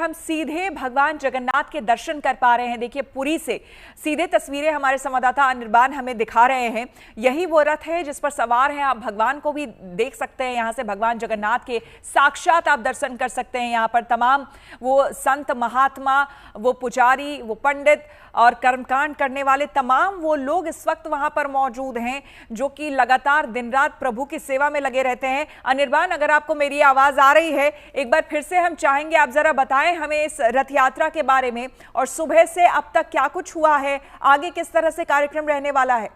हम सीधे भगवान जगन्नाथ के दर्शन कर पा रहे हैं। देखिए, पुरी से सीधे तस्वीरें हमारे संवाददाता अनिर्बान हमें दिखा रहे हैं। यही वो रथ है जिस पर सवार हैं। आप भगवान को भी देख सकते हैं, यहाँ से भगवान जगन्नाथ के साक्षात आप दर्शन कर सकते हैं। यहाँ पर तमाम वो संत महात्मा, वो पुजारी, वो पंडित और कर्मकांड करने वाले तमाम वो लोग इस वक्त वहां पर मौजूद हैं, जो कि लगातार दिन रात प्रभु की सेवा में लगे रहते हैं। अनिर्बान, अगर आपको मेरी आवाज आ रही है, एक बार फिर से हम चाहेंगे आप जरा बताएं हमें इस रथ यात्रा के बारे में, और सुबह से अब तक क्या कुछ हुआ है, आगे किस तरह से कार्यक्रम रहने वाला है।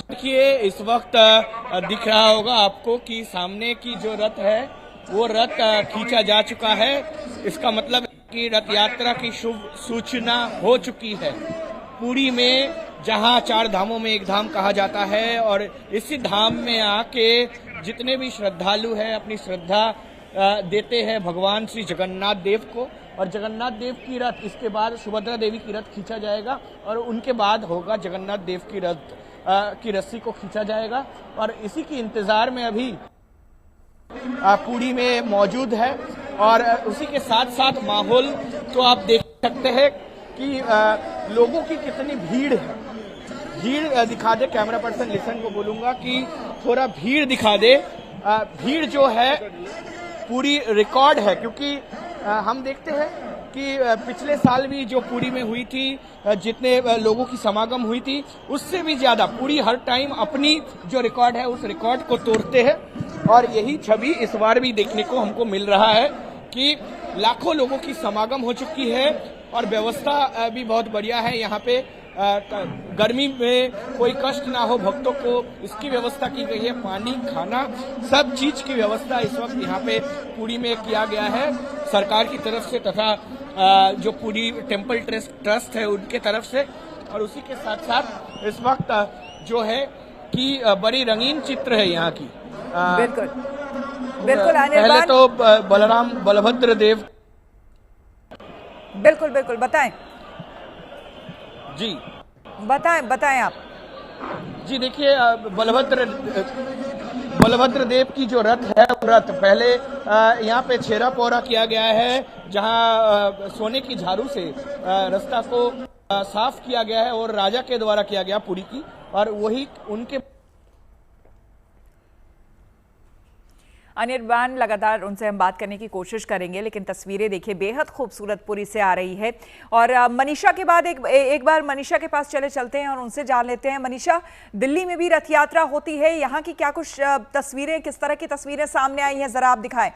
देखिए, इस वक्त दिख रहा होगा आपको कि सामने की जो रथ है वो रथ खींचा जा चुका है। इसका मतलब है कि रथ यात्रा की शुभ सूचना हो चुकी है। पुरी में जहां 4 धामों में एक धाम कहा जाता है, और इसी धाम में आके जितने भी श्रद्धालु हैं अपनी श्रद्धा देते हैं भगवान श्री जगन्नाथ देव को। और जगन्नाथ देव की रथ, इसके बाद सुभद्रा देवी की रथ खींचा जाएगा, और उनके बाद होगा जगन्नाथ देव की रथ की रस्सी को खींचा जाएगा। और इसी के इंतजार में अभी पुरी में मौजूद है। और उसी के साथ साथ माहौल तो आप देख सकते हैं कि लोगों की कितनी भीड़ है। भीड़ दिखा दे, कैमरा पर्सन लिसन को बोलूंगा कि थोड़ा भीड़ दिखा दे। भीड़ जो है पूरी रिकॉर्ड है, क्योंकि हम देखते हैं कि पिछले साल भी जो पुरी में हुई थी, जितने लोगों की समागम हुई थी, उससे भी ज्यादा पुरी हर टाइम अपनी जो रिकॉर्ड है उस रिकॉर्ड को तोड़ते हैं। और यही छवि इस बार भी देखने को हमको मिल रहा है कि लाखों लोगों की समागम हो चुकी है, और व्यवस्था भी बहुत बढ़िया है। यहाँ पे गर्मी में कोई कष्ट ना हो भक्तों को, इसकी व्यवस्था की गई है। पानी, खाना, सब चीज की व्यवस्था इस वक्त यहाँ पे पुरी में किया गया है सरकार की तरफ से, तथा जो पुरी टेम्पल ट्रस्ट है उनके तरफ से। और उसी के साथ साथ इस वक्त जो है कि बड़ी रंगीन चित्र है यहाँ की। बिल्कुल बिल्कुल पहले तो बलभद्र देव। बिल्कुल बिल्कुल, बताएं जी, बताएं आप जी। देखिए, बलभद्र देव की जो रथ है, रथ पहले यहाँ पे छेरा पौरा किया गया है, जहाँ सोने की झाड़ू से रास्ता को साफ किया गया है, और राजा के द्वारा किया गया पुरी की। और वही उनके अनिर्बान, लगातार उनसे हम बात करने की कोशिश करेंगे, लेकिन तस्वीरें देखिए बेहद खूबसूरत पुरी से आ रही है। और मनीषा के बाद एक बार मनीषा के पास चलते हैं और उनसे जान लेते हैं। मनीषा, दिल्ली में भी रथ यात्रा होती है, यहाँ की क्या कुछ तस्वीरें, किस तरह की तस्वीरें सामने आई हैं, जरा आप दिखाएं।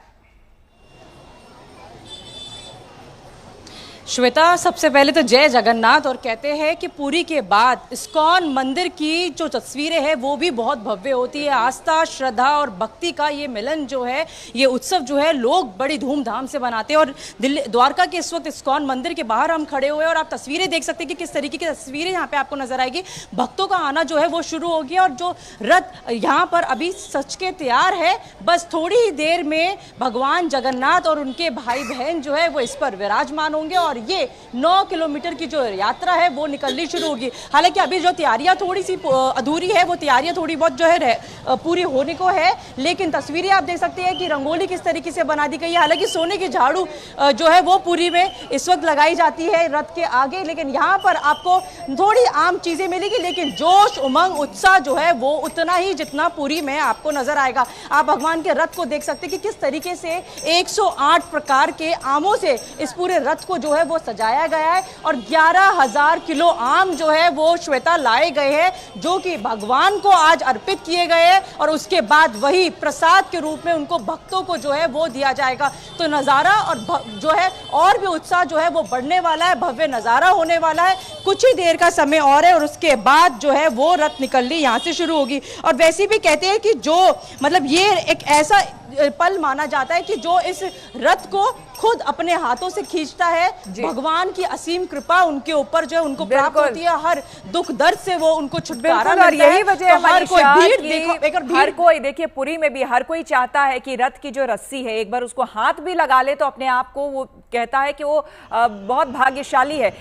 श्वेता, सबसे पहले तो जय जगन्नाथ। और कहते हैं कि पुरी के बाद इस्कॉन मंदिर की जो तस्वीरें हैं वो भी बहुत भव्य होती है। आस्था, श्रद्धा और भक्ति का ये मिलन जो है, ये उत्सव जो है, लोग बड़ी धूमधाम से मनाते हैं। और दिल्ली द्वारका के इस वक्त इस्कॉन मंदिर के बाहर हम खड़े हुए हैं, और आप तस्वीरें देख सकते हैं कि किस तरीके की तस्वीरें यहाँ पे आपको नजर आएगी। भक्तों का आना जो है वो शुरू हो गया, और जो रथ यहाँ पर अभी सच के तैयार है, बस थोड़ी ही देर में भगवान जगन्नाथ और उनके भाई बहन जो है वो इस पर विराजमान होंगे, और ये 9 किलोमीटर की जो यात्रा है वो निकलनी शुरू होगी। हालांकि अभी जो तैयारियां थोड़ी सी अधूरी है, वो तैयारियां थोड़ी बहुत जो है पूरी होने को है, लेकिन तस्वीरें आप देख सकते हैं कि रंगोली किस तरीके से बना दी गई है। हालांकि सोने की झाड़ू जो है वो पुरी में इस वक्त लगाई जाती है रथ के आगे, लेकिन यहाँ पर आपको थोड़ी आम चीजें मिलेगी, लेकिन जोश, उमंग, उत्साह जो है वो उतना ही जितना पुरी में आपको नजर आएगा। आप भगवान के रथ को देख सकते हैं कि किस तरीके से 108 प्रकार के आमों से इस पूरे रथ को जो है वो सजाया गया है, और 11,000 किलो आम जो है वो श्वेता लाए गए हैं, जो कि भगवान को आज अर्पित किए गए हैं, और उसके बाद वही प्रसाद के रूप में उनको भक्तों को जो है वो दिया जाएगा। तो नजारा और जो है और भी उत्साह जो है वो बढ़ने वाला है, भव्य नजारा होने वाला है। कुछ ही देर का समय और है, और उसके बाद जो है वो रथ निकलनी यहाँ से शुरू होगी। और वैसे भी कहते हैं कि जो मतलब ये एक ऐसा पल माना जाता है कि जो इस रथ को खुद अपने हाथों से खींचता है, भगवान की असीम कृपा उनके ऊपर जो है उनको प्राप्त होती है। हर दुख दर्द से वो उनको छुटकारा मिलता है। और यही वजह है हर कोई हर कोई देखिए, पुरी में भी हर कोई चाहता है कि रथ की जो रस्सी है एक बार उसको हाथ भी लगा ले तो अपने आप को वो कहता है कि वो बहुत भाग्यशाली है।